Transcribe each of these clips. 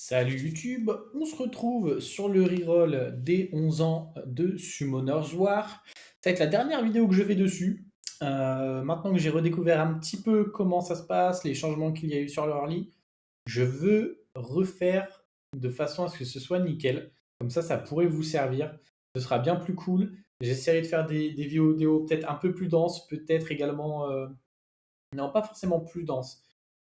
Salut YouTube, on se retrouve sur le reroll des 11 ans de Summoner's War. Ça va être la dernière vidéo que je fais dessus. Maintenant que j'ai redécouvert un petit peu comment ça se passe, les changements qu'il y a eu sur l'early, je veux refaire de façon à ce que ce soit nickel. Comme ça pourrait vous servir. Ce sera bien plus cool. J'essaierai de faire des vidéos peut-être un peu plus denses, peut-être également... non, pas forcément plus denses.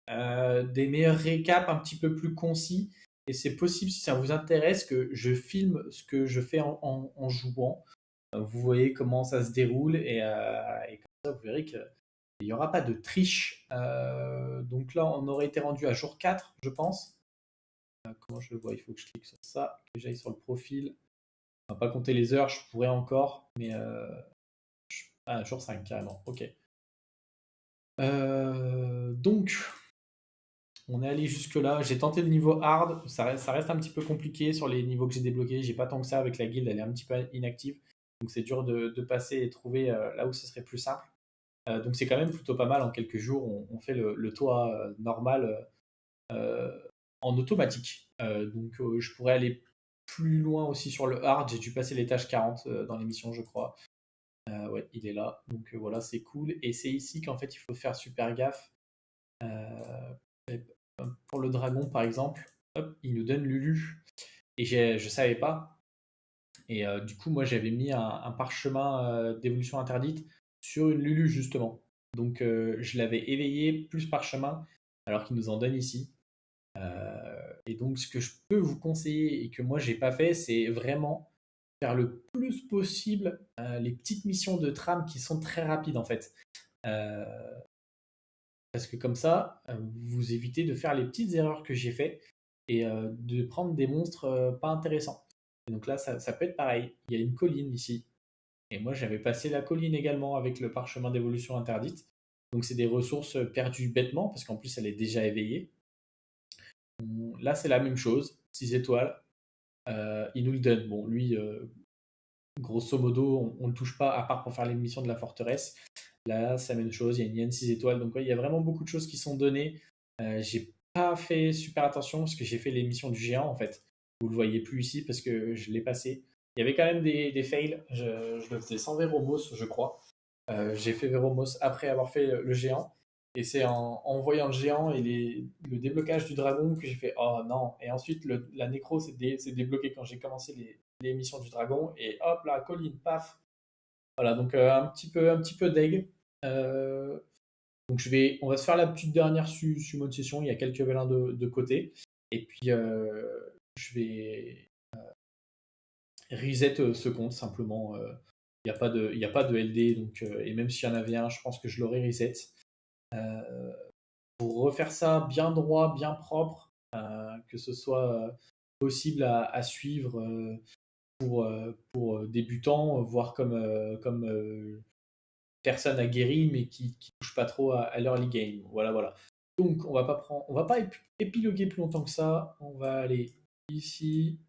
Des meilleurs récaps un petit peu plus concis. Et c'est possible, si ça vous intéresse, que je filme ce que je fais en jouant. Vous voyez comment ça se déroule et comme ça, vous verrez qu'il n'y aura pas de triche. Donc là, on aurait été rendu à jour 4, je pense. Comment je le vois? Il faut que je clique sur ça, que j'aille sur le profil. On va pas compter les heures, je pourrais encore, mais jour 5 carrément. Ok. Donc, on est allé jusque-là. J'ai tenté le niveau hard. Ça reste un petit peu compliqué sur les niveaux que j'ai débloqués. J'ai pas tant que ça avec la guilde. Elle est un petit peu inactive. Donc c'est dur de passer et trouver là où ce serait plus simple. Donc c'est quand même plutôt pas mal. En quelques jours, on fait le toit normal euh, en automatique. Donc je pourrais aller plus loin aussi sur le hard. J'ai dû passer les tâches 40 dans l'émission, je crois. Ouais, il est là. Donc voilà, c'est cool. Et c'est ici qu'en fait, il faut faire super gaffe. Euh, pour le dragon, par exemple, hop, il nous donne Lulu. Et je savais pas. Et du coup, moi, j'avais mis un parchemin d'évolution interdite sur une Lulu, justement. Donc, je l'avais éveillé plus parchemin, alors qu'il nous en donne ici. Et donc, ce que je peux vous conseiller et que moi, j'ai pas fait, c'est vraiment faire le plus possible les petites missions de trame qui sont très rapides, en fait. Euh, Parce que comme ça, vous évitez de faire les petites erreurs que j'ai fait et de prendre des monstres pas intéressants. Et donc là, ça peut être pareil. Il y a une colline ici. Et moi, j'avais passé la colline également avec le parchemin d'évolution interdite. Donc c'est des ressources perdues bêtement, parce qu'en plus, elle est déjà éveillée. Là, c'est la même chose. 6 étoiles. Il nous le donne. Bon, lui, grosso modo, on ne le touche pas, à part pour faire les missions de la forteresse. Là, c'est la même chose, il y a une hyène 6 étoiles. Donc, ouais, il y a vraiment beaucoup de choses qui sont données. J'ai pas fait super attention parce que j'ai fait les missions du géant en fait. Vous le voyez plus ici parce que je l'ai passé. Il y avait quand même des fails. Je le faisais sans Véromos, je crois. J'ai fait Véromos après avoir fait le géant. Et c'est en voyant le géant et le déblocage du dragon que j'ai fait oh non. Et ensuite, la nécro s'est débloqué quand j'ai commencé les missions du dragon. Et hop, la colline, paf. Voilà, donc un petit peu deg. Euh, donc on va se faire la petite dernière summon session. Il y a quelques vélins de côté. Et puis je vais reset ce compte simplement. Il y a pas de LD, donc, et même s'il y en avait un, je pense que je l'aurais reset. Euh, pour refaire ça bien droit, bien propre, que ce soit possible à suivre pour débutants, voire comme personne aguerrie, mais qui touche pas trop à l'early game. Voilà, voilà. Donc, on va pas épiloguer plus longtemps que ça. On va aller ici.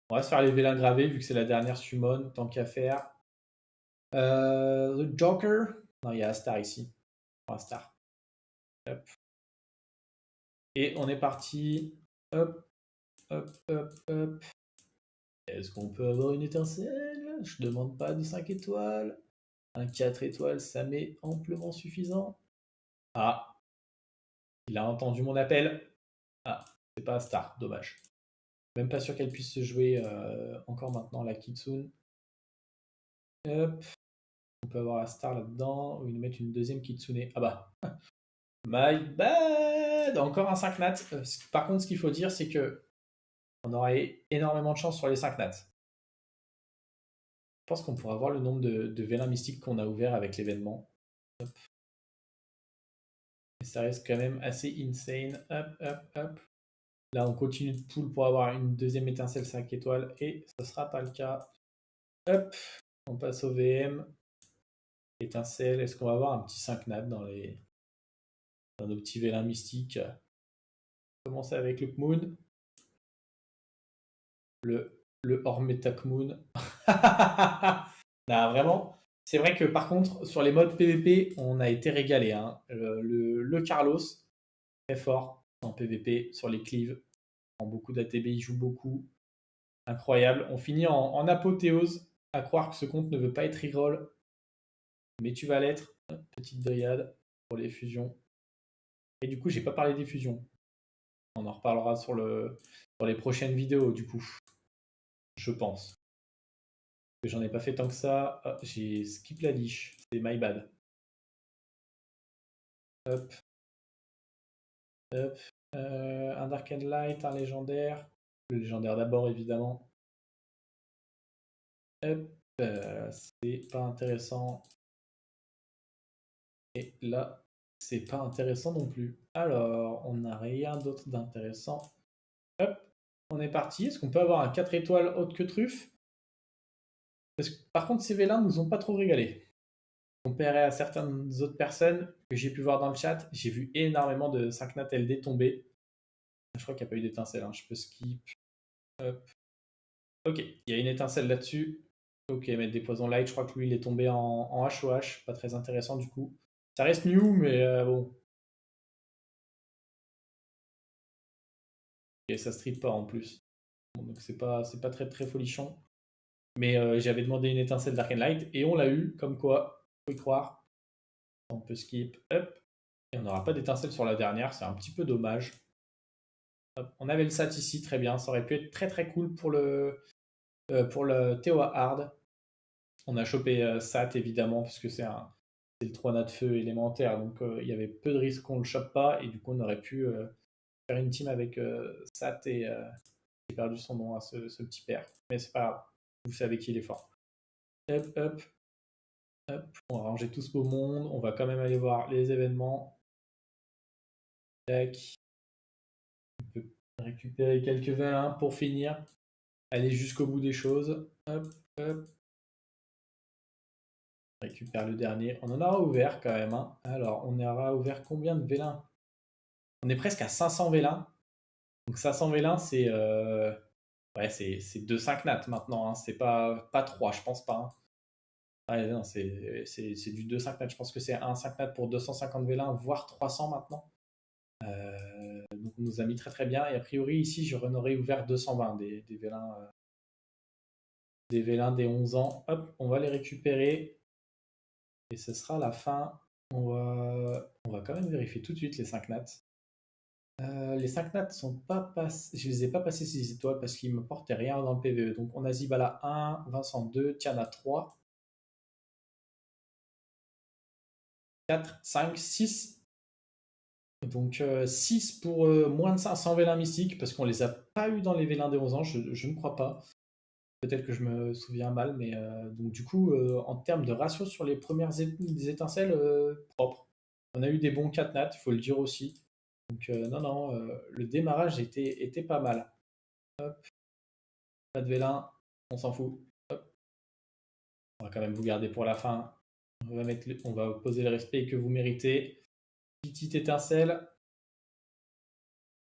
On va se faire les vélins gravés, vu que c'est la dernière summon, tant qu'à faire. Le Joker. Non, il y a Astar ici. Astar. Hop. Et on est parti. Hop, hop, hop, hop. Est-ce qu'on peut avoir une étincelle? Je demande pas de 5 étoiles. Un 4 étoiles, ça m'est amplement suffisant. Ah, il a entendu mon appel. Ah, c'est pas Astar, dommage. Même pas sûr qu'elle puisse se jouer encore maintenant, la Kitsune. Hop, on peut avoir Astar là-dedans, ou nous mettre une deuxième Kitsune. Ah bah, my bad! Encore un 5 nat. Par contre, ce qu'il faut dire, c'est que on aurait énormément de chance sur les 5 nats. Je pense qu'on pourra voir le nombre de vélins mystiques qu'on a ouvert avec l'événement. Hop. Et ça reste quand même assez insane. Hop, hop, hop. Là, on continue de pull pour avoir une deuxième étincelle 5 étoiles et ce sera pas le cas. Hop, on passe au VM. Étincelle, est-ce qu'on va avoir un petit 5 nat dans nos petits vélins mystiques? Commencer avec le Moon. Le Hormetak Moon. Non, vraiment. C'est vrai que par contre, sur les modes PVP, on a été régalé. Hein. Le Carlos, très fort en PVP sur les cleaves. prend beaucoup d'ATB, il joue beaucoup. Incroyable. On finit en apothéose, à croire que ce compte ne veut pas être reroll. Mais tu vas l'être. Petite dryade pour les fusions. Et du coup, j'ai pas parlé des fusions. On en reparlera sur les prochaines vidéos, du coup. Je pense. J'en ai pas fait tant que ça. Ah, j'ai skip la liche. C'est my bad. Hop. Hop. Un Dark and Light, un légendaire. Le légendaire d'abord, évidemment. Hop. C'est pas intéressant. Et là, c'est pas intéressant non plus. Alors, on n'a rien d'autre d'intéressant. Hop. On est parti. Est-ce qu'on peut avoir un 4 étoiles autre que truffe? Parce que, par contre, ces vélins nous ont pas trop régalé. Comparé à certaines autres personnes que j'ai pu voir dans le chat, j'ai vu énormément de 5 nat LD tomber. Je crois qu'il n'y a pas eu d'étincelle, hein. Je peux skip. Hop. Ok, il y a une étincelle là-dessus. Ok, mettre des poisons light, je crois que lui il est tombé en HOH, pas très intéressant du coup. Ça reste new, mais bon. Et ça strip pas en plus. Bon, donc c'est pas très très folichon. Mais j'avais demandé une étincelle d'Arcane Light et on l'a eu, comme quoi, faut y croire. On peut skip, hop. Et on n'aura pas d'étincelle sur la dernière, c'est un petit peu dommage. Hop. On avait le SAT ici, très bien. Ça aurait pu être très très cool pour le TOA Hard. On a chopé SAT évidemment, parce que c'est le 3 nat de feu élémentaire, donc il y avait peu de risques qu'on le chope pas, et du coup on aurait pu faire une team avec SAT et j'ai perdu son nom à ce petit père. Mais c'est pas grave, vous savez qu'il est fort. Hop, hop, hop. On va ranger tout ce beau monde, on va quand même aller voir les événements. Tac. On peut récupérer quelques vélins pour finir. Aller jusqu'au bout des choses. Hop, hop. On récupère le dernier. On en aura ouvert quand même, hein. Alors, on aura ouvert combien de vélins? On est presque à 500 vélins. Donc 500 vélins, c'est ouais, c'est 2 5 nat maintenant, hein. C'est pas 3, je pense pas, hein. Ouais, non, c'est du 2 5 nat. Je pense que c'est un 5 nat pour 250 vélins, voire 300 maintenant. Donc on nous a mis très très bien. Et a priori, ici, j'en aurais ouvert 220 des vélins. Des vélins des 11 ans. Hop, on va les récupérer. Et ce sera la fin. On va quand même vérifier tout de suite les 5 nats. Les 5 nats sont pas passés. Je les ai pas passés 6 étoiles parce qu'ils me portaient rien dans le PVE. Donc on a Zibala 1, Vincent 2, Tiana 3, 4, 5, 6. Donc 6 pour moins de 500 vélins mystiques parce qu'on les a pas eu dans les vélins des 11 ans, je ne crois pas. Peut-être que je me souviens mal, mais donc du coup, en termes de ratio sur les premières étincelles, propre. On a eu des bons 4 nats, il faut le dire aussi. Donc non, le démarrage était pas mal. Hop. Pas de vélin, on s'en fout. Hop. On va quand même vous garder pour la fin. On va poser le respect que vous méritez. Petite étincelle.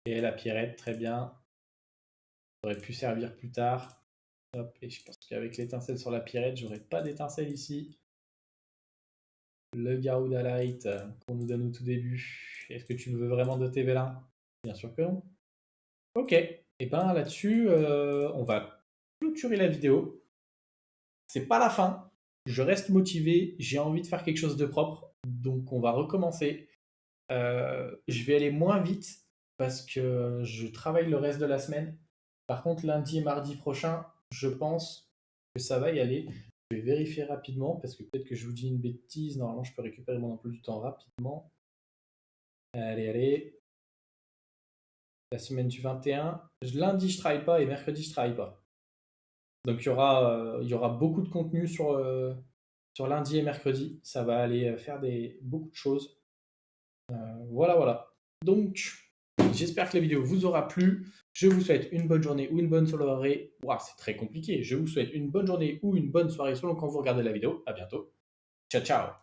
Et la pierrette, très bien. Ça aurait pu servir plus tard. Hop. Et je pense qu'avec l'étincelle sur la pierrette, j'aurais pas d'étincelle ici. Le Garuda Light qu'on nous donne au tout début. Est-ce que tu le veux vraiment de tes vélins? Bien sûr que non. Ok. Et ben là-dessus, on va clôturer la vidéo. C'est pas la fin. Je reste motivé. J'ai envie de faire quelque chose de propre. Donc on va recommencer. Je vais aller moins vite parce que je travaille le reste de la semaine. Par contre, lundi et mardi prochain, je pense que ça va y aller. Je vais vérifier rapidement parce que peut-être que je vous dis une bêtise. Normalement, je peux récupérer mon emploi du temps rapidement. Allez. La semaine du 21. Lundi, je travaille pas et mercredi, je travaille pas. Donc, il y aura beaucoup de contenu sur lundi et mercredi. Ça va aller faire beaucoup de choses. Voilà. Donc, j'espère que la vidéo vous aura plu. Je vous souhaite une bonne journée ou une bonne soirée. Ouah, c'est très compliqué. Je vous souhaite une bonne journée ou une bonne soirée selon quand vous regardez la vidéo. À bientôt. Ciao.